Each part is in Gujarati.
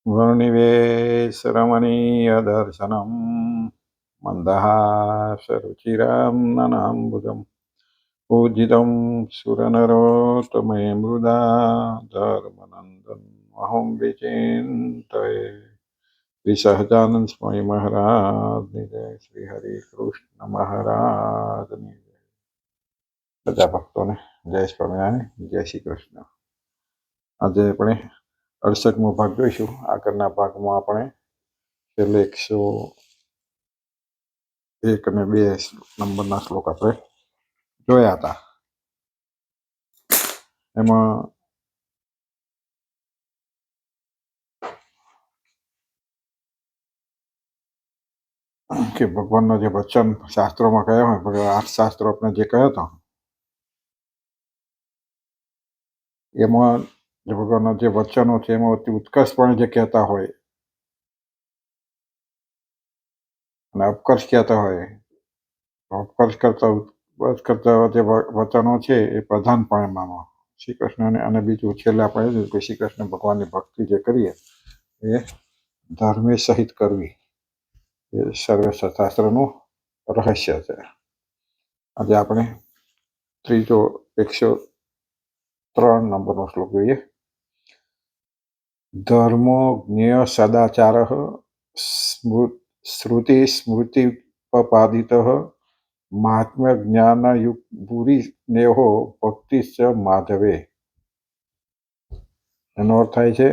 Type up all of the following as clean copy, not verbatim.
गुरुनिवेशरमणीयदर्शनं मन्दहासरुचिरां ननाम्बुजं पूजितं सुरनरोत्तमे मृदा धर्मनन्दन् विचिन्तये श्री स्वामी महाराज जय श्री हरि कृष्ण महाराज जय। બધા ભક્તોને જય સ્વામિનારાયણ, જય શ્રી કૃષ્ણ. આજે આપણે 68મો ભાગ જોઈશું. આગળના ભાગમાં આપણે છેલ્લે 101 અને 2 નંબરના શ્લોક આપણે જોયા હતા. એમાં કે ભગવાનના જે વચન શાસ્ત્રોમાં કહ્યા હોય, ભગવાન 8 શાસ્ત્રો આપણે જે કહ્યો હતો એમાં જે ભગવાનના જે વચનો છે એમાં અતિ ઉત્કર્ષપણે જે કહેતા હોય અને અપકર્ષ કહેતા હોય, અપકર્ષ કરતા જે વચનો છે એ પ્રધાનપણે માનો શ્રી કૃષ્ણને. અને બીજું છેલ્લે આપણે કે શ્રી કૃષ્ણ ભગવાનની ભક્તિ જે કરીએ એ ધર્મે સહિત કરવી એ સર્વશાસ્ત્રનું રહસ્ય છે. આજે આપણે ત્રીજો 103 નંબરનો શ્લોક જોઈએ. ધર્મો જ્ઞેય સદાચાર શ્રુતિ સ્મૃતિપપાદિત મહાત્મ્ય જ્ઞાન યુગપુરી સ્નેહો ભક્તિ ચ માધવે. એનો અર્થ થાય છે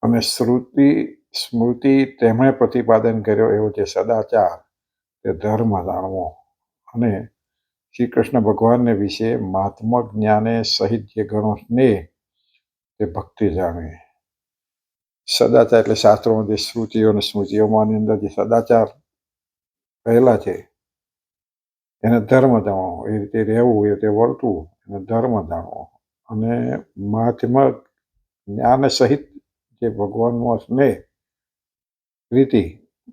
અને શ્રુતિ સ્મૃતિ તેમણે પ્રતિપાદન કર્યો એવો જે સદાચાર તે ધર્મ જાણવો અને શ્રી કૃષ્ણ ભગવાનને વિશે મહાત્મા જ્ઞાને સહિત જે ઘણો સ્નેહ તે ભક્તિ જાણવી. સદાચાર એટલે શાસ્ત્રોમાં જે શ્રુતિઓ અને સ્મૃતિઓમાં અંદર જે સદાચાર કહેલા છે એને ધર્મ જાણવો, એ રીતે રહેવું, એ રીતે વર્તવું, એને ધર્મ જાણવો. અને મહાત્મા જ્ઞાન સહિત જે ભગવાનનો સ્નેહ પ્રીતિ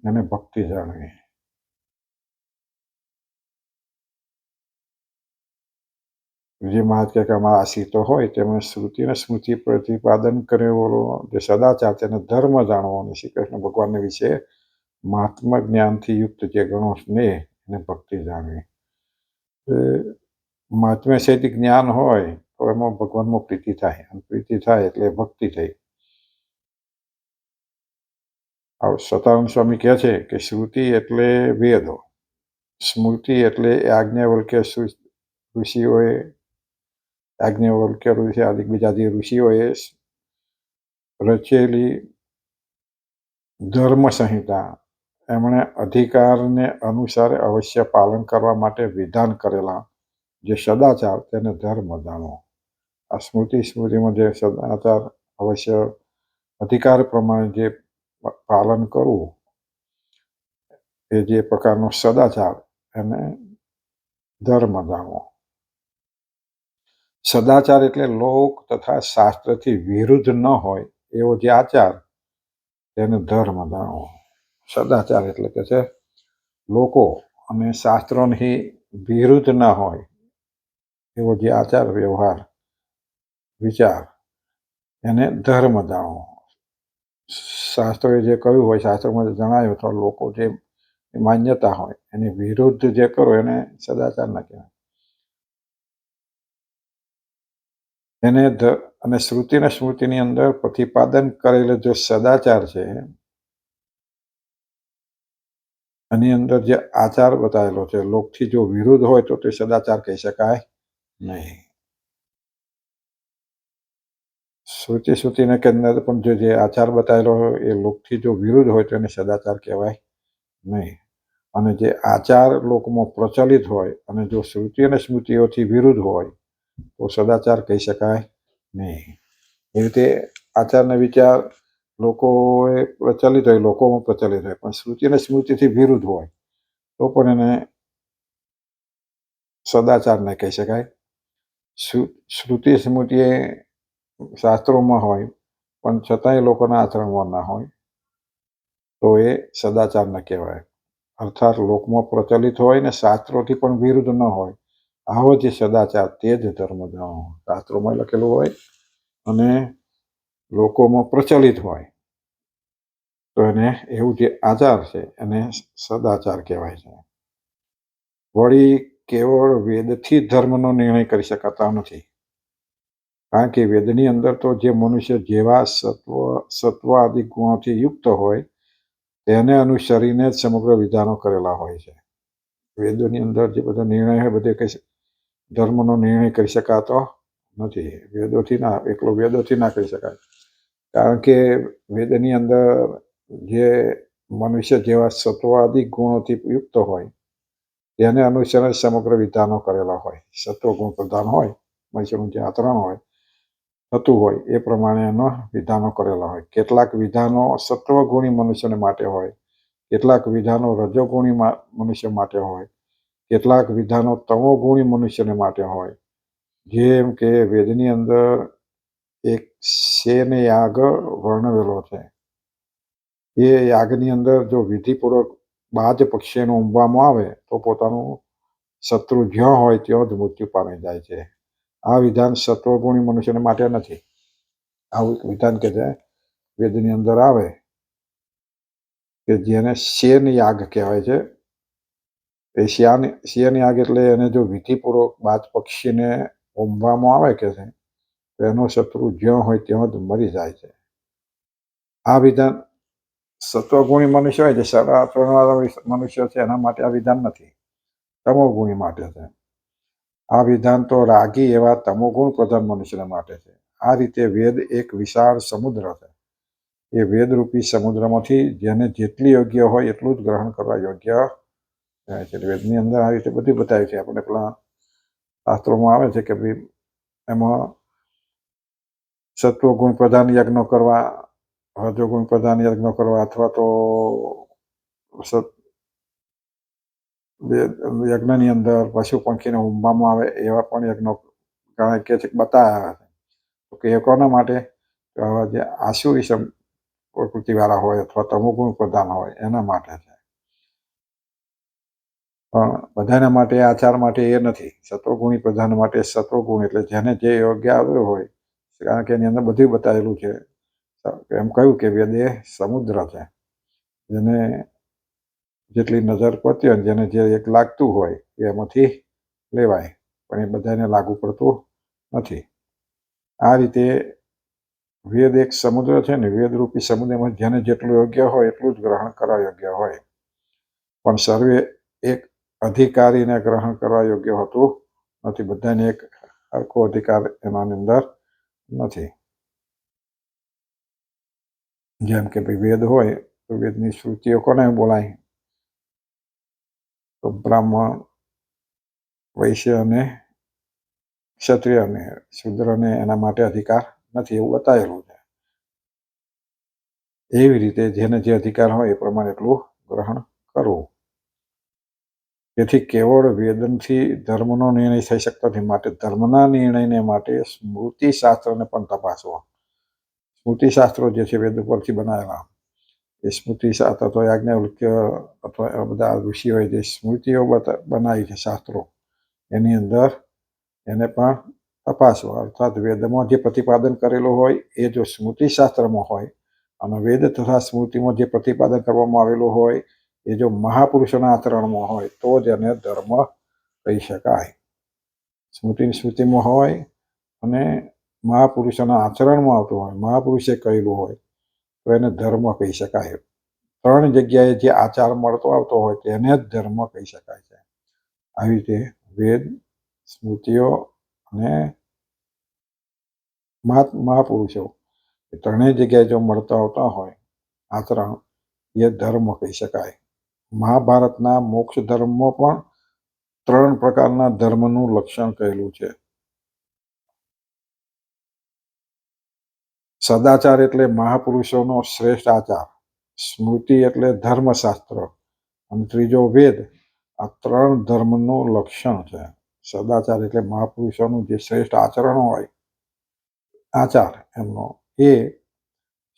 અને ભક્તિ જાણવી. જે મહાત્મા કે અમારા આશ્રિતો હોય તેમણે શ્રુતિ અને સ્મૃતિ પ્રતિપાદન કરેલો જે સદાચાર તેને ધર્મ જાણવો અને શ્રી કૃષ્ણ ભગવાનને વિશે મહાત્મા જ્ઞાનથી યુક્ત જે ઘણો સ્નેહ અને ભક્તિ જાણવી. મહાત્મ્ય સહિત જ્ઞાન હોય તો એમાં ભગવાનમાં પ્રીતિ થાય, અને પ્રીતિ થાય એટલે ભક્તિ થઈ. સતાનંદ સ્વામી કહે છે કે શ્રુતિ એટલે વેદો, સ્મૃતિ એટલે આજ્ઞાવલ્ક્ય ઋષિઓએ આદિ બીજા જે ઋષિઓએ રચેલી ધર્મ સંહિતા, એમણે અધિકારને અનુસાર અવશ્ય પાલન કરવા માટે વિધાન કરેલા જે સદાચાર તેને ધર્મ જાણવો. આ સ્મૃતિમાં જે સદાચાર અવશ્ય અધિકાર પ્રમાણે જે પાલન કરવું એ જે પ્રકારનો સદાચાર એને ધર્મ જાણવો. સદાચાર એટલે લોક તથા શાસ્ત્રથી વિરુદ્ધ ન હોય એવો જે આચાર તેને ધર્મ જાણવો. સદાચાર એટલે કે છે લોકો અને શાસ્ત્રોની વિરુદ્ધ ના હોય એવો જે આચાર વ્યવહાર વિચાર એને ધર્મ જાણવો. શાસ્ત્રોએ જે કહ્યું હોય, શાસ્ત્રોમાં જણાયું તો લોકો જે માન્યતા હોય એની વિરુદ્ધ જે કરો એને સદાચાર ના કહેવાય. એને અને શ્રુતિ અને સ્મૃતિની અંદર પ્રતિપાદન કરેલો જે સદાચાર છે એની અંદર જે આચાર બતાવેલો છે લોકથી જો વિરુદ્ધ હોય તો તે સદાચાર કહી શકાય નહીં. સ્મૃતિને કે અંદર પણ જે આચાર બતાવેલો હોય એ લોકથી જો વિરુદ્ધ હોય તો એને સદાચાર કહેવાય નહીં. અને જે આચાર લોકમાં પ્રચલિત હોય અને જો શ્રુતિ અને સ્મૃતિઓથી વિરુદ્ધ હોય તો સદાચાર કહી શકાય નહીં. એ રીતે આચારને વિચાર લોકોએ પ્રચલિત હોય, લોકોમાં પ્રચલિત હોય, પણ શ્રુતિ અને સ્મૃતિથી વિરુદ્ધ હોય તો પણ એને સદાચાર ન કહી શકાય. શ્રુતિ સ્મૃતિ શાસ્ત્રોમાં હોય પણ છતાંય લોકોના આચરણમાં ના હોય તો એ સદાચાર ન કહેવાય. અર્થાત લોકમાં પ્રચલિત હોય ને શાસ્ત્રોથી પણ વિરુદ્ધ ન હોય આવો જે સદાચાર તે જ ધર્મ જાણવો. શાસ્ત્રોમાં લખેલું હોય અને લોકોમાં પ્રચલિત હોય તો એને એવું જે આચાર છે એને સદાચાર કહેવાય છે. વળી કેવળ વેદથી ધર્મનો નિર્ણય કરી શકાતા નથી, કારણ કે વેદની અંદર તો જે મનુષ્ય જેવા સત્વ આદિ ગુણોથી યુક્ત હોય તેને અનુસરીને જ સમગ્ર વિધાનો કરેલા હોય છે. વેદોની અંદર જે બધા નિર્ણય હોય બધે કઈ ધર્મનો નિર્ણય કરી શકાતો નથી. એકલો વેદોથી ના કરી શકાય, કારણ કે વેદની અંદર જે મનુષ્ય જેવા સત્વાદિક ગુણોથી યુક્ત હોય તેને અનુસરે સમગ્ર વિધાનો કરેલા હોય. સત્વ ગુણ પ્રધાન હોય મનુષ્યનું જે આચરણ હોય થતું હોય એ પ્રમાણે એનો વિધાનો કરેલા હોય. કેટલાક વિધાનો સત્વગુણી મનુષ્યને માટે હોય, કેટલાક વિધાનો રજોગુણી મનુષ્ય માટે હોય, કેટલાક વિધાનો તમોગુણી મનુષ્યને માટે હોય. જેમ કે વેદની અંદર એક શેન યાગ વર્ણવેલો છે. એ યાગની અંદર જો વિધિપૂર્વક બાજ પક્ષીને ઊંઘવામાં આવે તો પોતાનું શત્રુ જ્યાં હોય ત્યાં જ મૃત્યુ પામી જાય છે. આ વિધાન સત્વગુણી મનુષ્યને માટે નથી. આવું એક વિધાન કે છે વેદની અંદર આવે કે જેને શેન યાગ કહેવાય છે. એ શેન યાગ એટલે એને જો વિધિપૂર્વક બાજ પક્ષીને ઊંઘવામાં આવે કે છે તો એનો શત્રુ જ્યાં હોય ત્યાં જ મરી જાય છે. આ વિધાન સત્વગુણી મનુષ્ય હોય જે સારા આચરણવાળા મનુષ્ય છે એના માટે આ વિધાન નથી, તમોગુણી માટે છે. આ વિધાન તો રાગી એવા તમોગુણ પ્રધાન મનુષ્યને માટે છે. આ રીતે વેદ એક વિશાળ સમુદ્ર છે. એ વેદરૂપી સમુદ્રમાંથી જેને જેટલી યોગ્ય હોય એટલું જ ગ્રહણ કરવા યોગ્ય છે. વેદની અંદર આ રીતે બધું બતાવ્યું છે. આપણે પેલા શાસ્ત્રોમાં આવે છે કે ભાઈ એમાં સત્વગુણ પ્રધાન યજ્ઞ કરવા, રજોગુણ પ્રધાન યજ્ઞ કરવા અથવા તો યજ્ઞની અંદર પશુ પંખીને ઊંઘવામાં આવે એવા પણ યજ્ઞો ઘણા કે છે બતાવ્યા છે. તો કે એ કોના માટે? જે આસુરી પ્રકૃતિવાળા હોય અથવા તમોગુણ પ્રધાન હોય એના માટે છે. પણ બધાના માટે આચાર માટે એ નથી. સત્વગુણી પ્રધાન માટે સત્વગુણ એટલે જેને જે યોગ્ય આવ્યું હોય, કારણ કે એની અંદર બધું બતાવેલું છે. એમ કહ્યું કે વેદ એ સમુદ્ર છે, જેને જેટલી નજર પડતી હોય જેને જે એક લાગતું હોય એમાંથી લેવાય, પણ એ બધાને લાગુ પડતું નથી. આ રીતે વેદ એક સમુદ્ર છે ને વેદરૂપી સમુદ્રમાં જેને જેટલું યોગ્ય હોય એટલું જ ગ્રહણ કરવા યોગ્ય હોય, પણ સર્વે એક અધિકારીને ગ્રહણ કરવા યોગ્ય હોતું નથી. બધાને એક હરખો અધિકાર એનાની અંદર નથી. જેમ કે ભાઈ વેદ હોય તો વેદની શ્રુતિઓ કોને બોલાય? તો બ્રાહ્મણ, વૈશ્ય અને ક્ષત્રિય અને શૂદ્રને એના માટે અધિકાર નથી એવું બતાવેલું છે. એવી રીતે જેને જે અધિકાર હોય એ પ્રમાણે એટલું ગ્રહણ કરવું. તેથી કેવળ વેદનથી ધર્મનો નિર્ણય થઈ શકતો નથી. માટે ધર્મના નિર્ણયને માટે સ્મૃતિ શાસ્ત્રને પણ તપાસવો. સ્મૃતિ શાસ્ત્રો જે છે વેદ ઉપરથી બનાવેલા, એ સ્મૃતિ શાસ્ત્ર અથવા યાજ્ઞવલ્ક્ય અથવા બધા ઋષિઓએ જે સ્મૃતિઓ બનાવી છે શાસ્ત્રો, એની અંદર એને પણ તપાસવા. અર્થાત વેદમાં જે પ્રતિપાદન કરેલું હોય એ જો સ્મૃતિ શાસ્ત્રમાં હોય અને વેદ તથા સ્મૃતિમાં જે પ્રતિપાદન કરવામાં આવેલું હોય એ જો મહાપુરુષોના આચરણમાં હોય તો જ એને ધર્મ કહી શકાય. સ્મૃતિમાં હોય અને મહાપુરુષોના આચરણમાં આવતું હોય, મહાપુરુષે કહેલું હોય તો એને ધર્મ કહી શકાય. ત્રણ જગ્યાએ જે આચાર મળતો આવતો હોય તેને જ ધર્મ કહી શકાય છે. આવી રીતે વેદ, સ્મૃતિઓ અને મહાપુરુષો એ ત્રણેય જગ્યાએ જો મળતા આવતા હોય આચરણ, એ ધર્મ કહી શકાય. મહાભારતના મોક્ષ ધર્મમાં પણ 3 પ્રકારના ધર્મનું લક્ષણ કહેલું છે. સદાચાર એટલે મહાપુરુષોનો શ્રેષ્ઠ આચાર, સ્મૃતિ એટલે ધર્મશાસ્ત્ર અને ત્રીજો વેદ. આ 3 ધર્મનું લક્ષણ છે. સદાચાર એટલે મહાપુરુષોનું જે શ્રેષ્ઠ આચરણ હોય, આચાર એમનો, એ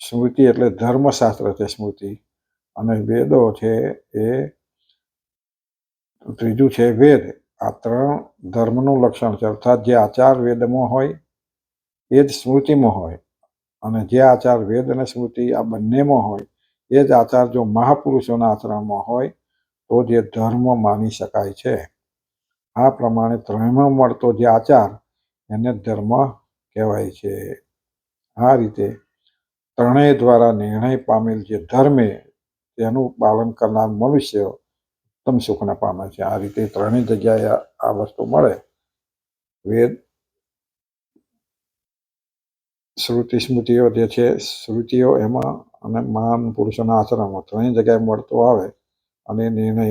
સ્મૃતિ એટલે ધર્મશાસ્ત્ર છે સ્મૃતિ, અને વેદો છે એ ત્રીજું છે વેદ. આ 3 ધર્મનું લક્ષણ છે. અર્થાત જે આચાર વેદમાં હોય એ જ સ્મૃતિમાં હોય અને જે આચાર વેદ અને સ્મૃતિ આ બંનેમાં હોય એ જ આચાર જો મહાપુરુષોના આચરણમાં હોય તો જે ધર્મ માની શકાય છે. આ પ્રમાણે ત્રણેયમાં મળતો જે આચાર એને ધર્મ કહેવાય છે. આ રીતે ત્રણેય દ્વારા નિર્ણય પામેલ જે ધર્મે તેનું પાલન કરનાર મનુષ્ય ઉત્તમ સુખને પામે છે. આ રીતે ત્રણેય જગ્યાએ આ વસ્તુ મળે. વેદ, શ્રુતિ સ્મૃતિઓ જે છે, શ્રુતિઓ એમાં અને મહાન પુરુષોના આચરણમાં ત્રણેય જગ્યાએ મળતો આવે અને નિર્ણય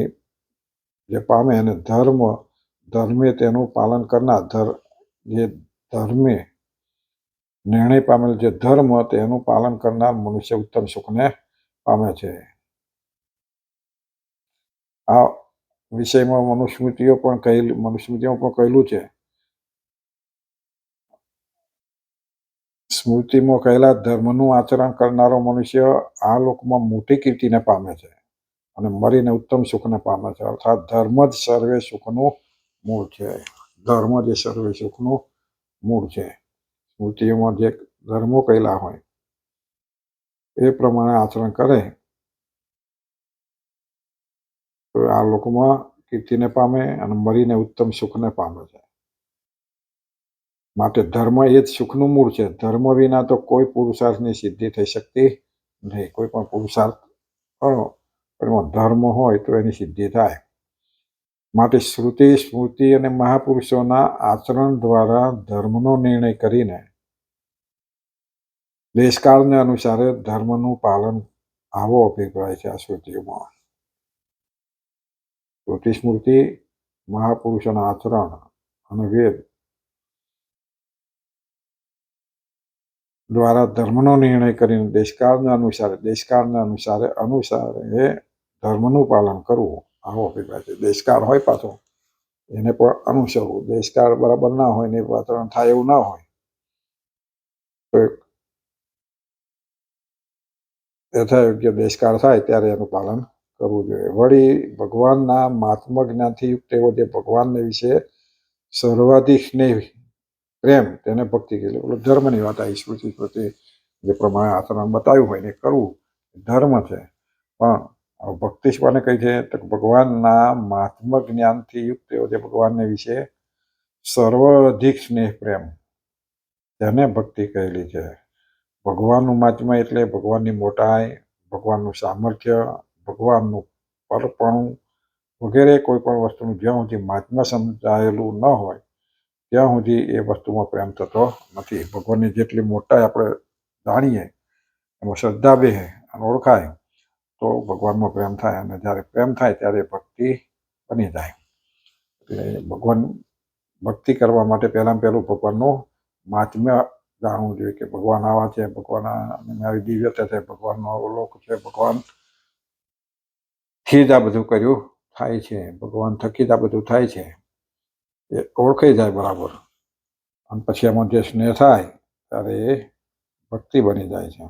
જે પામે અને ધર્મે તેનું પાલન કરનાર જે ધર્મે નિર્ણય પામેલ જે ધર્મ તેનું પાલન કરનાર મનુષ્ય ઉત્તમ સુખને પામે છે. આ વિષયમાં મનુસ્મૃતિઓમાં પણ કહેલું છે. સ્મૃતિમાં કહેલા ધર્મનું આચરણ કરનારો મનુષ્ય આ લોકમાં મોટી કીર્તિને પામે છે અને મરીને ઉત્તમ સુખને પામે છે. અર્થાત ધર્મ જ સર્વે સુખનું મૂળ છે. ધર્મ જે સર્વે સુખનું મૂળ છે. સ્મૃતિઓમાં જે ધર્મો કહેલા હોય એ પ્રમાણે આચરણ કરે તો આ લોકમાં કીર્તિને પામે અને મરીને ઉત્તમ સુખને પામે છે. માટે ધર્મ એ જ સુખનું મૂળ છે. ધર્મ વિના તો કોઈ પુરુષાર્થની સિદ્ધિ થઈ શકતી નહીં. કોઈ પણ પુરુષાર્થ કરો એમાં ધર્મ હોય તો એની સિદ્ધિ થાય. માટે શ્રુતિ, સ્મૃતિ અને મહાપુરુષોના આચરણ દ્વારા ધર્મનો નિર્ણય કરીને દેશકાળને અનુસારે ધર્મનું પાલન આવો અભિપ્રાય છે આ શ્રુતિઓમાં. શ્રુતિ સ્મૃતિ, મહાપુરુષોના આચરણ અને વેદ દ્વારા ધર્મનો નિર્ણય કરીને દેશકાળને અનુસારે ધર્મનું પાલન કરવું આવો અભિપ્રાય છે. દેશકાળ હોય પાછો એને પણ અનુસરવું. દેશકાળ બરાબર ના હોય ને વાતાવરણ થાય એવું ના હોય તો યથાયોગ્ય દેશકાળ થાય ત્યારે એનું પાલન કરવું જોઈએ. વળી ભગવાનના મહાત્મ જ્ઞાનથી યુક્ત એવો જે ભગવાનને વિશે સર્વાધિક સ્નેહ પ્રેમ તેને ભક્તિ કહેલી. ધર્મની વાત આવી. સ્મૃતિ જે પ્રમાણે આચરણ બતાવ્યું હોય ને કરવું ધર્મ છે. પણ ભક્તિ કોને કહી છે તો ભગવાનના મહાત્મ જ્ઞાનથી યુક્ત એવો જે ભગવાનને વિશે સર્વાધિક સ્નેહ પ્રેમ તેને ભક્તિ કહેલી છે. ભગવાનનું મહાત્મ્ય એટલે ભગવાનની મોટાઈ, ભગવાનનું સામર્થ્ય, ભગવાનનું પરપણું વગેરે કોઈ પણ વસ્તુનું જ્યાં સુધી મહાત્મ્ય સમજાયેલું ન હોય ત્યાં સુધી એ વસ્તુમાં પ્રેમ થતો નથી. ભગવાનની જેટલી મોટાઈ આપણે જાણીએ એમાં શ્રદ્ધા બેસે અને ઓળખાય તો ભગવાનમાં પ્રેમ થાય અને જ્યારે પ્રેમ થાય ત્યારે ભક્તિ બની જાય. એટલે ભક્તિ કરવા માટે પહેલું ભગવાનનું મહાત્મ્ય જાણવું જોઈએ કે ભગવાન આવા છે, ભગવાન આવી દિવ્યતા છે, ભગવાનનો અવલોક છે, ભગવાનથી જ આ બધું કર્યું થાય છે, ભગવાન થકી જ આ બધું થાય છે એ ઓળખાઈ જાય બરાબર. અને પછી એમાં જે સ્નેહ થાય ત્યારે એ ભક્તિ બની જાય છે.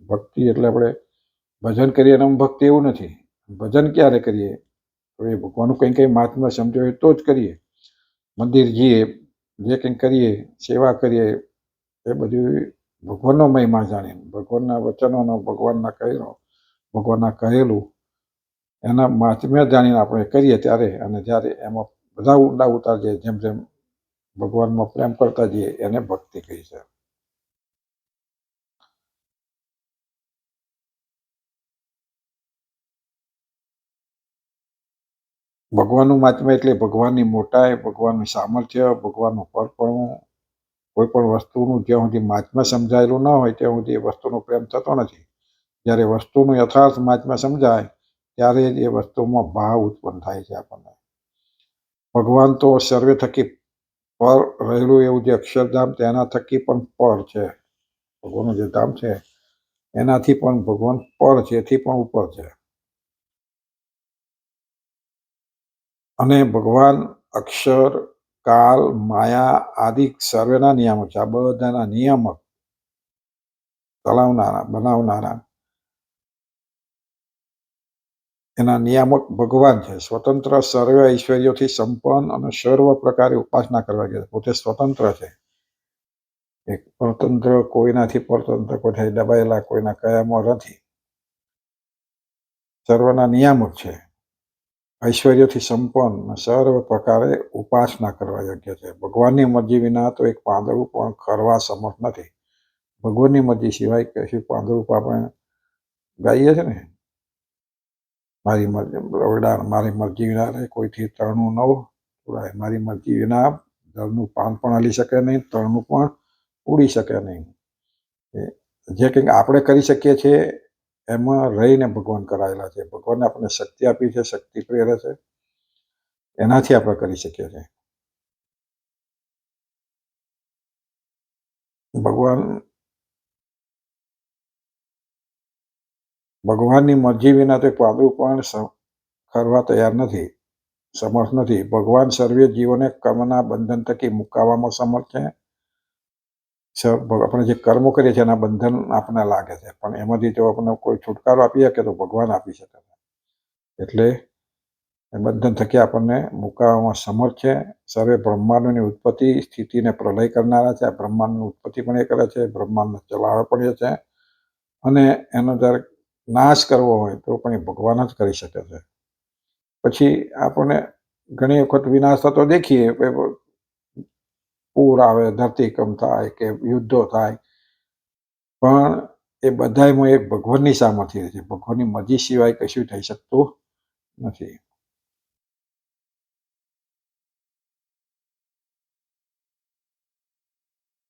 ભક્તિ એટલે આપણે ભજન કરીએ અને ભક્તિ એવું નથી. ભજન ક્યારે કરીએ તો એ ભગવાનનું કંઈ મહાત્મ્ય સમજાય તો જ કરીએ. મંદિર જઈએ, જે કંઈ કરીએ, સેવા કરીએ એ બધું ભગવાનનો મહિમા જાણીને ભગવાનના વચનોનો, ભગવાનના કહેલું એના મહાત્મ્ય જાણીને આપણે કરીએ ત્યારે અને જ્યારે એમાં બધા ઊંડા ઉતારીએ જેમ જેમ ભગવાનમાં પ્રેમ કરતા જઈએ એને ભક્તિ કહી છે. ભગવાનનું મહાત્મ્ય એટલે ભગવાનની મોટાઈ, ભગવાનનું સામર્થ્ય, ભગવાનનું પરપણું. કોઈ પણ વસ્તુનું જ્યાં સુધી મહાત્મ્ય સમજાયેલું ન હોય ત્યાં સુધી એ વસ્તુનો પ્રેમ થતો નથી. જ્યારે વસ્તુનું યથાર્થ મહાત્મ્ય સમજાય ત્યારે જ એ વસ્તુમાં ભાવ ઉત્પન્ન થાય છે આપણને. ભગવાન તો સર્વે થકી પર રહેલું એવું જે અક્ષરધામ તેના થકી પણ પર છે. ભગવાનનું જે ધામ છે એનાથી પણ ભગવાન પર છે, એથી પણ ઉપર છે. અને ભગવાન અક્ષર, કાલ, માયા આદિ સર્વેના નિયામક છે. આ બધાના નિયામક, ચલાવનારા, બનાવનારા એના નિયામક ભગવાન છે. સ્વતંત્ર સર્વ ઐશ્વર્યોથી સંપન્ન અને સર્વ પ્રકારે ઉપાસના કરવા ગયા. પોતે સ્વતંત્ર છે. એક પરતંત્ર કોઈનાથી પરતંત્ર કોઈ દબાયેલા કોઈના કયામાં નથી, સર્વના નિયામક છે, ઐશ્વર્યથી સંપન્ન, સર્વ પ્રકારે ઉપાસના કરવા યોગ્ય છે. ભગવાનની મરજી વિના તો એક પાંદડું પણ ખરવા સમર્થ નથી. ભગવાનની મરજી સિવાય કશું પાંદડું આપણે ગાઈએ છે ને, મારી મરજી વિના કોઈથી તળનું ન ઉડાય, મારી મરજી વિના ઘરનું પાન પણ હલી શકે નહીં, તળનું પણ ઉડી શકે નહીં. જે કંઈક આપણે કરી શકીએ છીએ એમાં રહીને ભગવાન કરાયેલા છે. ભગવાને આપણને શક્તિ આપી છે, શક્તિ પ્રેરે છે, એનાથી આપણે કરી શકીએ છીએ. ભગવાનની મરજી વિના તો પાંદડું પણ ખરવા તૈયાર નથી, સમર્થ નથી. ભગવાન સર્વે જીવોને કર્મના બંધન થકી મુકાવવામાં સમર્થ છે. આપણે જે કર્મો કરીએ છીએ એના બંધન આપણને લાગે છે, પણ એમાંથી જો આપણને કોઈ છુટકારો આપી શકે તો ભગવાન આપી શકે છે. એટલે બંધન થકી આપણને મુકાવવામાં સમર્થ છે. સર્વે બ્રહ્માંડોની ઉત્પત્તિ, સ્થિતિને પ્રલય કરનારા છે. બ્રહ્માંડની ઉત્પત્તિ પણ એ કરે છે, બ્રહ્માંડને ચલાવે પણ એ છે, અને એનો જ્યારે નાશ કરવો હોય તો પણ એ ભગવાન જ કરી શકે છે. પછી આપણને ઘણી વખત વિનાશ થતો દેખીએ, પૂર આવે, ધરતીકંપ થાય કે યુદ્ધો થાય, પણ એ બધામાં એક ભગવાનની સામર્થ્ય છે. ભગવાનની મરજી સિવાય કશું થઈ શકતું નથી.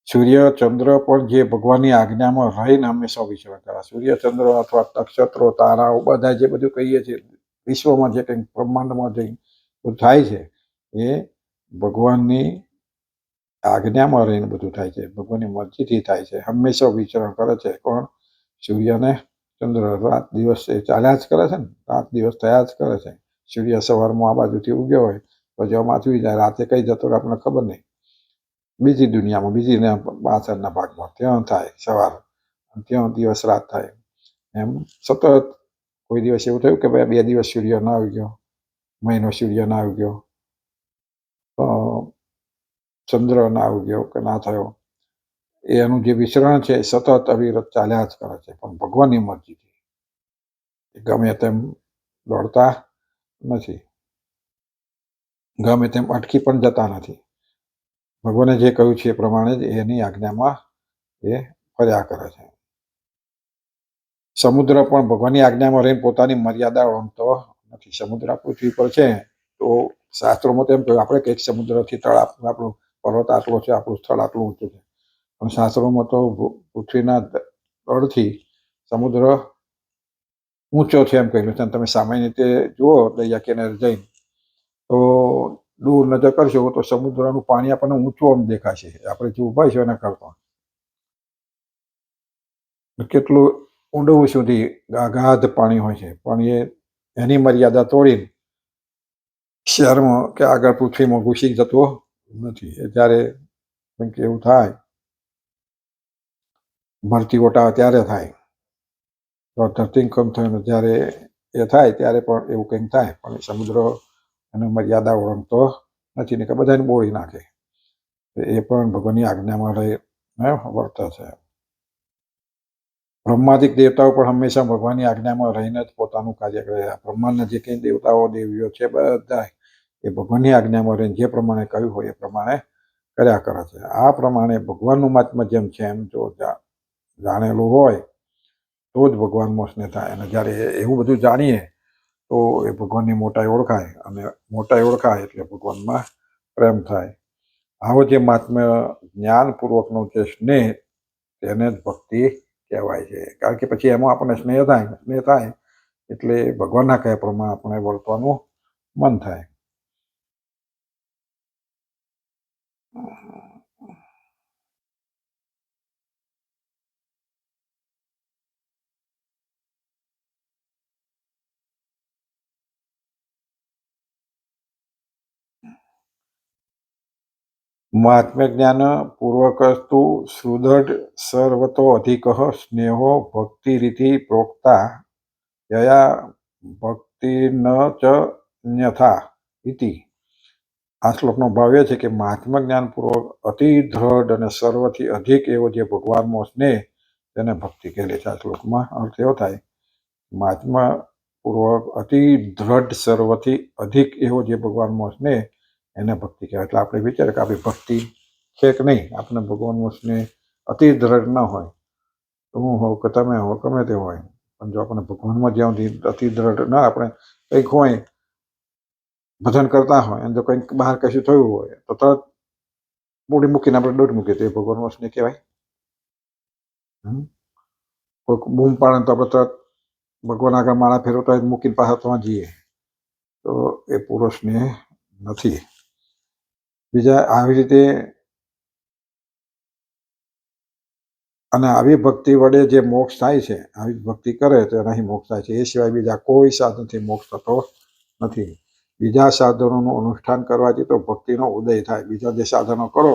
સૂર્ય ચંદ્ર પણ જે ભગવાનની આજ્ઞામાં રહીને હંમેશા વિચરણ કરે. સૂર્ય ચંદ્ર અથવા નક્ષત્રો, તારાઓ બધા જે બધું કહીએ છીએ વિશ્વમાં જે કંઈક બ્રહ્માંડમાં જે થાય છે એ ભગવાનની આજ્ઞામાં રહીને બધું થાય છે, ભગવાનની મરજીથી થાય છે. હંમેશા વિચરણ કરે છે. પણ સૂર્ય ને ચંદ્ર રાત દિવસ એ ચાલ્યા જ કરે છે ને, રાત દિવસ થયા જ કરે છે. સૂર્ય સવારમાં આ બાજુથી ઉગ્યો હોય તો જો માથું જાય, રાતે કઈ જતો આપણને ખબર નહીં. બીજી દુનિયામાં, બીજી પાછળના ભાગમાં ત્યાં થાય સવાર, ત્યાં દિવસ રાત થાય. એમ સતત કોઈ દિવસ એવું થયું કે ભાઈ 2 દિવસ સૂર્ય ના ઉગ્યો, મહિનો સૂર્ય ના ઉગ્યો, ચંદ્ર ના ઉગ્યો કે ના થયો, એનું જે વિચરણ છે સતત અવિરત ચાલ્યા જ કરે છે. પણ ભગવાનની મરજીથી ગમે તેમ દોડતા નથી, ગમે તેમ અટકી પણ જતા નથી. ભગવાને જે કહ્યું છે એ પ્રમાણે જ એની આજ્ઞામાં એ ફર્યા કરે છે. સમુદ્ર પણ ભગવાનની આજ્ઞામાં રહીને પોતાની મર્યાદા ઓળંગતો નથી. સમુદ્ર પૃથ્વી પર છે તો શાસ્ત્રોમાં તો એમ કહ્યું આપણે કંઈક સમુદ્રથી તળ આપણું પર્વત આટલો છે, આપણું સ્થળ આટલું ઊંચું છે, પણ શાસ્ત્રોમાં તો પૃથ્વીના તળથી સમુદ્ર ઊંચો છે એમ કહ્યું છે. તમે સામાન્ય રીતે જુઓ દરિયા કિનારે જઈને તો દૂર નજર કરશો તો સમુદ્રનું પાણી આપણને ઊંચું આમ દેખાશે, આપણે જે ઉભા છે એના કરતા કેટલું ઊંડું સુધી અગાધ પાણી હોય છે. પણ એની મર્યાદા તોડીને શહેરમાં કે આગળ પૃથ્વીમાં ઘૂસી જતો નથી. એ જ્યારે કંઈક એવું થાય, ભરતી ઓટાવે ત્યારે થાય, તો ધરતીકંપ થયો જ્યારે એ થાય ત્યારે પણ એવું કંઈક થાય, પણ સમુદ્ર એની મર્યાદા ઓળંગતો નથી ને કે બધાને બોળી નાખે. એ પણ ભગવાનની આજ્ઞામાં રહી વર્તે છે. બ્રહ્માદિક દેવતાઓ પણ હંમેશા ભગવાનની આજ્ઞામાં રહીને જ પોતાનું કાર્ય કરે. બ્રહ્માંડના જે કંઈ દેવતાઓ દેવીઓ છે બધા એ ભગવાનની આજ્ઞામાં રહીને જે પ્રમાણે કહ્યું હોય એ પ્રમાણે કર્યા કરે છે. આ પ્રમાણે ભગવાનનું મહાત્મ્ય જેમ છે એમ જો જાણેલું હોય તો જ ભગવાનમાં સ્નેહ થાય. અને જ્યારે એવું બધું જાણીએ તો એ ભગવાનની મોટાઈ ઓળખાય, અને મોટાઈ ઓળખાય એટલે ભગવાનમાં પ્રેમ થાય. આવો જે મહાત્મ્ય જ્ઞાનપૂર્વકનો જે સ્નેહ તેને જ ભક્તિ કહેવાય છે. કારણ કે પછી એમાં આપણને સ્નેહ થાય એટલે ભગવાનના કહ્યા પ્રમાણે આપણે વર્તવાનું મન થાય. મહાત્મ્ય જ્ઞાન પૂર્વકસ્તુ સુદૃઢ સર્વતો અધિક સ્નેહો ભક્તિ રીતિ પ્રોક્તા યયા ભક્તિ ન ચ ન્યથા ઇતિ. આ શ્લોકનો ભાવ એ છે કે મહાત્મા જ્ઞાનપૂર્વક અતિ દ્રઢ અને સર્વથી અધિક એવો જે ભગવાનમાં સ્નેહ તેને ભક્તિ કહેલી છે. આ શ્લોકમાં અર્થ એવો થાય, મહાત્મા પૂર્વક અતિ દ્રઢ સર્વથી અધિક એવો જે ભગવાનમાં સ્નેહ એને ભક્તિ કહેવાય. એટલે આપણે વિચારે કે આપણી ભક્તિ છે કે નહીં. આપણે ભગવાનનો સ્નેહ અતિ દ્રઢ ન હોય તો હું હોઉં કે તમે હો, ગમે તે હોય, પણ જો આપણે ભગવાનમાં જ્યાં સુધી અતિ દ્રઢ ના, આપણે કંઈક હોય ભજન કરતા હોય અને જો કંઈક બહાર કશું થયું હોય તો તરત મૂડી મૂકીને આપણે દોટ મૂકીએ, તો એ ભગવાનનો સ્નેહ કહેવાય. કોઈક બૂમ પાડે તો આપણે તરત ભગવાન આગળ માળા ફેરવતા હોય મૂકીને પાછા ત્યાં જઈએ, તો એ પૂરો સ્નેહ નથી. બીજા આવી રીતે અને આવી ભક્તિ વડે જે મોક્ષ થાય છે, આવી ભક્તિ કરે તો એનાથી મોક્ષ થાય છે. એ સિવાય બીજા કોઈ સાધનથી મોક્ષ થતો નથી. બીજા સાધનોનું અનુષ્ઠાન કરવાથી તો ભક્તિનો ઉદય થાય. બીજા જે સાધનો કરો,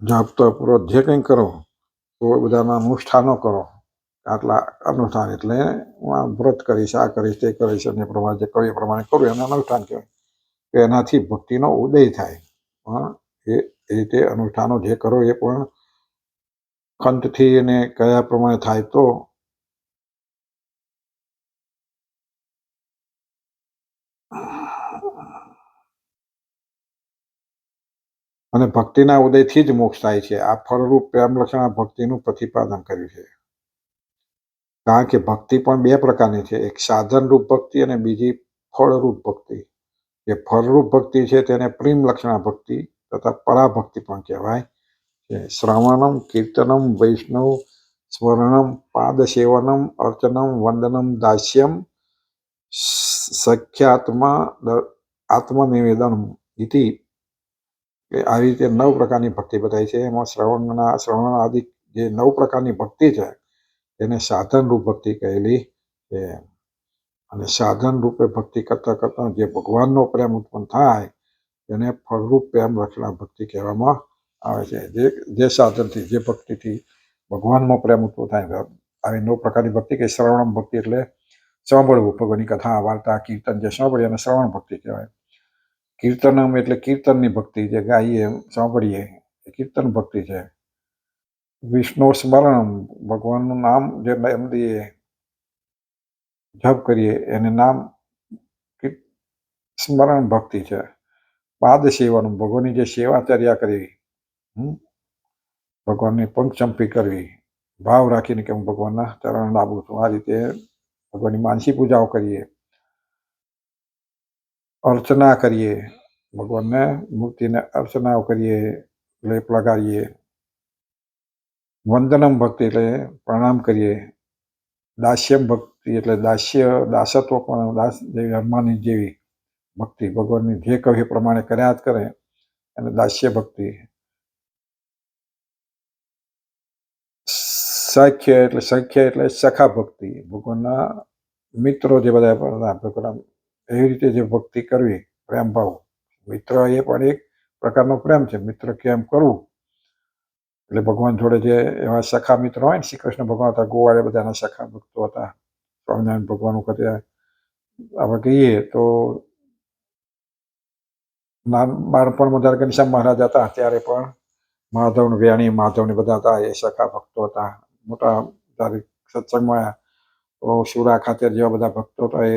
જપ તપ જે કંઈ કરો, તો બધાના અનુષ્ઠાનો કરો. આટલા અનુષ્ઠાન એટલે હું વ્રત કરીશ, આ કરીશ, તે કરીશ, અને પ્રમાણે જે કહ્યું એ પ્રમાણે કરું, એના અનુષ્ઠાન કહેવાય. તો એનાથી ભક્તિનો ઉદય થાય. પણ એ રીતે અનુષ્ઠાનો જે કરો એ પણ ખંતથી અને કયા પ્રમાણે થાય તો અને ભક્તિના ઉદયથી જ મોક્ષ થાય છે. આ ફળરૂપ પ્રેમ લક્ષણ ભક્તિનું પ્રતિપાદન કર્યું છે. કારણ કે ભક્તિ પણ બે પ્રકારની છે, એક સાધનરૂપ ભક્તિ અને બીજી ફળરૂપ ભક્તિ. જે ફળરૂપ ભક્તિ છે તેને પ્રેમ લક્ષણા ભક્તિ તથા પરાભક્તિ પણ કહેવાય છે. શ્રવણમ, કીર્તનમ, વૈષ્ણવ સ્મરણમ, પાદ સેવનમ, અર્ચનમ, વંદનમ, દાસ્યમ, સખ્યાત્મા આત્મનિવેદનમ ઇતિ. આવી રીતે 9 પ્રકારની ભક્તિ બતાવી છે. એમાં શ્રવણ આદિ જે 9 પ્રકારની ભક્તિ છે તેને સાધન રૂપ ભક્તિ કહેલી છે. અને સાધન રૂપે ભક્તિ કરતા કરતા જે ભગવાનનો પ્રેમ ઉત્પન્ન થાય તેને ફળરૂપ પ્રેમ લક્ષણા ભક્તિ કહેવામાં આવે છે. જે સાધનથી, જે ભક્તિથી ભગવાનમાં પ્રેમ ઉત્પન્ન થાય, આવી 9 પ્રકારની ભક્તિ કે શ્રવણ ભક્તિ એટલે સાંભળવું, ભગવાનની કથા, વાર્તા, કીર્તન જે સાંભળીએ એને શ્રવણ ભક્તિ કહેવાય. કીર્તનમ એટલે કીર્તનની ભક્તિ, જે ગાઈએ સાંભળીએ એ કીર્તન ભક્તિ છે. વિષ્ણુ સ્મરણમ, ભગવાનનું નામ જે એમ દઈએ, જપ કરીએ એને નામ સ્મરણ ભક્તિ છે. પાદ સેવનમ, ભગવાનની જે સેવાચર્યા કરવી, ભગવાનની પંચચંપી કરવી, ભાવ રાખીને કે હું ભગવાનના ચરણ લાવું છું, આ રીતે ભગવાનની માનસી પૂજાઓ કરીએ. અર્ચના કરીએ, ભગવાનને મૂર્તિને અર્ચનાઓ કરીએ, લેપ લગાડીએ. વંદનમ ભક્તિ એટલે પ્રણામ કરીએ. દાસ્યમ ભક્તિ એટલે દાસત્વ પણ, દાસ જેવી, હનુમાનની જેવી ભક્તિ, ભગવાનની જે કહ્યું એ પ્રમાણે કર્યા જ કરે અને દાસ્ય ભક્તિ. સખ્ય એટલે સખા ભક્તિ, ભગવાનના મિત્રો જે બધા એવી રીતે જે ભક્તિ કરવી, પ્રેમ ભાવ. મિત્ર એ પણ એક પ્રકારનો પ્રેમ છે. મિત્ર કેમ કરવું એટલે ભગવાન જોડે જે એવા સખા મિત્રો હોય ને, શ્રી કૃષ્ણ ભગવાન હતા, ગોવાળે બધાના સખા ભક્તો હતા. સ્વામિનારાયણ ભગવાન વખતે આપણે કહીએ તો બાળપણમાં જ્યારે ઘનશ્યામ મહારાજ હતા ત્યારે પણ માધવ વ્યાણી, માધવને બધા હતા, એ સખા ભક્તો હતા. મોટા જ્યારે સત્સંગમાં તો સુરા ખાતર જેવા બધા ભક્તો હતા, એ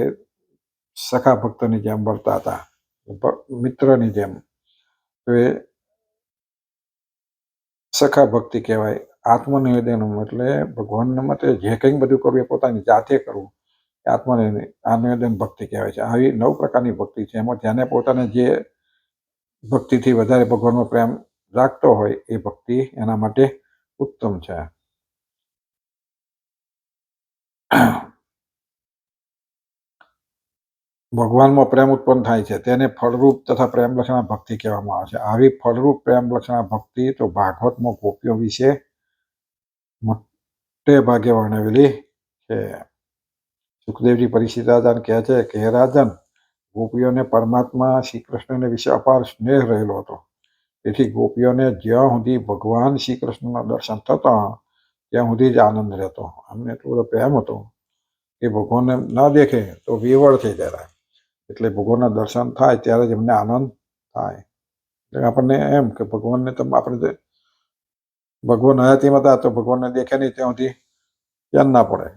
સખા ભક્તની જેમ વર્તા હતા, મિત્રની જેમ. તો એ સખા ભક્તિ કહેવાય. આત્મનિવેદન એટલે ભગવાનને માટે જે કંઈ બધું કરવું એ પોતાની જાતે કરવું, આત્મનિવેદન ભક્તિ કહેવાય છે. આવી 9 પ્રકારની ભક્તિ છે. એમાં જેને પોતાને જે ભક્તિથી વધારે ભગવાનનો પ્રેમ રાખતો હોય એ ભક્તિ એના માટે ઉત્તમ છે. ભગવાનમાં પ્રેમ ઉત્પન્ન થાય છે તેને ફળરૂપ તથા પ્રેમ લક્ષણા ભક્તિ કહેવામાં આવે છે. આવી ફળરૂપ પ્રેમ લક્ષણા ભક્તિ તો ભાગવતમાં ગોપીઓ વિશે મોટે ભાગે વર્ણવેલી છે. સુખદેવજી પરીક્ષિત રાજાને કહે છે કે હે રાજન, ગોપીઓને પરમાત્મા શ્રી કૃષ્ણને વિશે અપાર સ્નેહ રહેલો હતો. તેથી ગોપીઓને જ્યાં સુધી ભગવાન શ્રી કૃષ્ણના દર્શન થતા ત્યાં સુધી જ આનંદ રહેતો. અમને એટલો બધો પ્રેમ હતો કે ભગવાનને ન દેખે તો વિવળ થઈ જતા. એટલે ભગવાનના દર્શન થાય ત્યારે જ એમને આનંદ થાય. એટલે આપણને એમ કે ભગવાનને તો આપણે ભગવાન હયાતીમાં હતા તો ભગવાનને દેખે નહીં ત્યાં સુધી ચેન ના પડે.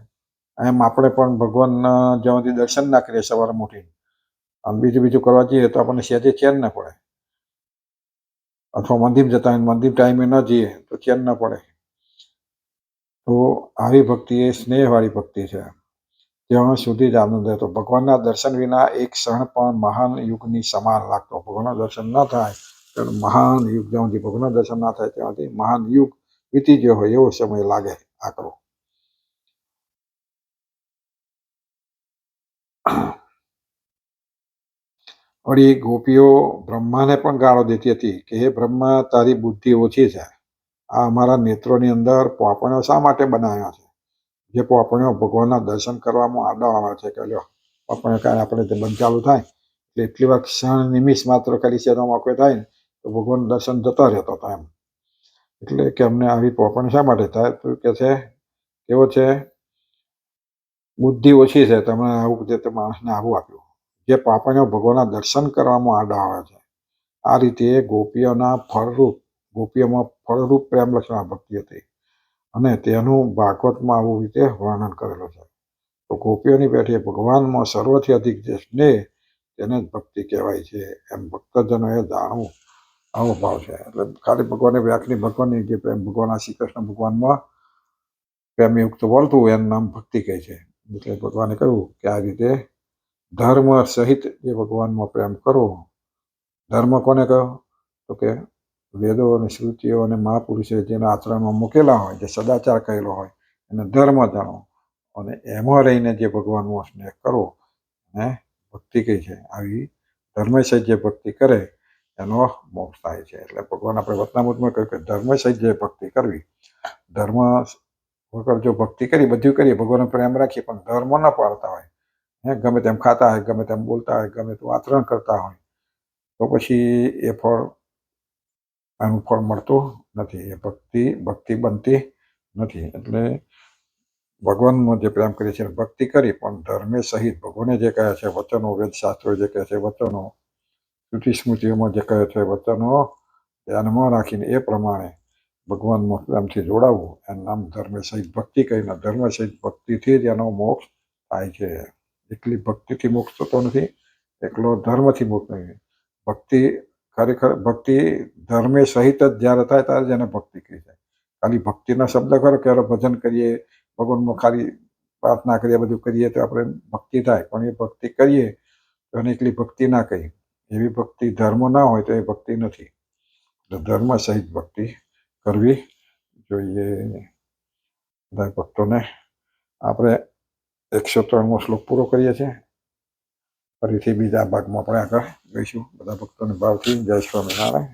એમ આપણે પણ ભગવાનના જ્યાં સુધી દર્શન ના કરીએ સવારે ઉઠીને અને બીજું કરવા જઈએ તો આપણને સહેજે ચેન ના પડે. અથવા મંદિર જતા હોય મંદિર ટાઈમે ન જઈએ તો ચેન ના પડે. તો આવી ભક્તિ એ સ્નેહવાળી ભક્તિ છે. ત્યાં સુધી જ આનંદ રહેતો. ભગવાનના દર્શન વિના એક ક્ષણ પણ મહાન યુગની સમાન લાગતો. ભગવાનના દર્શન ન થાય તો મહાન યુગ, જ્યાં સુધી ભગવાનના દર્શન ના થાય ત્યાં સુધી મહાન યુગ વીતી ગયો હોય એવો સમય લાગે આકરો. વળી ગોપીઓ બ્રહ્માને પણ ગાળો દેતી હતી કે હે બ્રહ્મા, તારી બુદ્ધિ ઓછી છે. આ અમારા નેત્રોની અંદર પોપણીઓ શા માટે બનાવ્યા છે? જે પોપણીઓ ભગવાનના દર્શન કરવામાં આડા આવે છે કે લ્યો પોપણીઓ કાંઈ આપણે તે બંધ ચાલુ થાય એટલે એટલી વાર ક્ષણ નિમિષ માત્ર કરી શેરમાં કોઈ થાય ને તો ભગવાન દર્શન જતા રહેતો હતો એમ. એટલે કે અમને આવી પોપણી શા માટે થાય? તો કે છે કેવો છે, બુદ્ધિ ઓછી છે, તમે આવું જે માણસને આવું આપ્યું. જે પોપણીઓ ભગવાનના દર્શન કરવામાં આડા આવે છે. આ રીતે ગોપીઓમાં ફળરૂપ પ્રેમ લક્ષણ ભક્તિ હતી અને તેનું ભાગવતમાં આવું રીતે વર્ણન કરેલું છે. તો ગોપીઓની પેઠે ભગવાનમાં સર્વથી અધિક જે સ્નેહ તેને જ ભક્તિ કહેવાય છે એમ ભક્તજનોએ જાણવું આવો ભાવ છે. એટલે ખાલી ભગવાનની વ્યાખની ભગવાનની જે પ્રેમ ભગવાન શ્રી કૃષ્ણ ભગવાનમાં પ્રેમયુક્ત વર્તું એનું નામ ભક્તિ કહે છે. એટલે ભગવાને કહ્યું કે આ રીતે ધર્મ સહિત જે ભગવાનમાં પ્રેમ કરો. ધર્મ કોને કહ્યો? તો કે વેદો અને શ્રુતિઓ અને મહાપુરુષે જેના આચરણમાં મૂકેલા હોય, જે સદાચાર કહેલો હોય એને ધર્મ જાણો અને એમાં રહીને જે ભગવાનનો સ્નેહ કરો એને ભક્તિ કહી છે. આવી ધર્મ સહિત જે ભક્તિ કરે એનો મોક્ષ થાય છે. એટલે ભગવાન આપણે વચનામૃતમાં કહ્યું કે ધર્મ સહિત જે ભક્તિ કરવી. ધર્મ વગર જો ભક્તિ કરી બધું કરીએ, ભગવાનનો પ્રેમ રાખીએ પણ ધર્મ ન પાળતા હોય, ગમે તેમ ખાતા હોય, ગમે તેમ બોલતા હોય, ગમે તેમ આચરણ કરતા હોય તો પછી એ એનું ફળ મળતું નથી. એ ભક્તિ બનતી નથી. એટલે ભગવાનનો જે પ્રેમ કરીએ છીએ ભક્તિ કરી પણ ધર્મે સહિત ભગવાને જે કહ્યા છે વચનો, વેદશાસ્ત્રો જે કહે છે વચનો, શ્રુતિ સ્મૃતિઓમાં જે કહે છે વચનો ધ્યાનમાં રાખીને એ પ્રમાણે ભગવાનમાં પ્રેમથી જોડાવવું એનું નામ ધર્મ સહિત ભક્તિ કહીને ધર્મ સહિત ભક્તિથી જ એનો મોક્ષ થાય છે. એકલી ભક્તિથી મોક્ષ થતો નથી, એકલો ધર્મથી મોક્ષ નહીં. ભક્તિ ખરેખર ભક્તિ ધર્મે સહિત જ જ્યારે થાય ત્યારે જ એને ભક્તિ કહી જાય. ખાલી ભક્તિના શબ્દ કરો કે ભજન કરીએ, ભગવાનમાં ખાલી પ્રાર્થના કરીએ, બધું કરીએ તો આપણે ભક્તિ થાય, પણ એ ભક્તિ કરીએ તો એને એકલી ભક્તિ ના કહી. એવી ભક્તિ ધર્મ ના હોય તો એ ભક્તિ નથી. એટલે ધર્મ સહિત ભક્તિ કરવી જોઈએ. બધા ભક્તોને આપણે 103મો શ્લોક પૂરો કરીએ છીએ. ફરીથી બીજા ભાગમાં આપણે આગળ જઈશું. બધા ભક્તોને ભાવથી જય સ્વામિનારાયણ.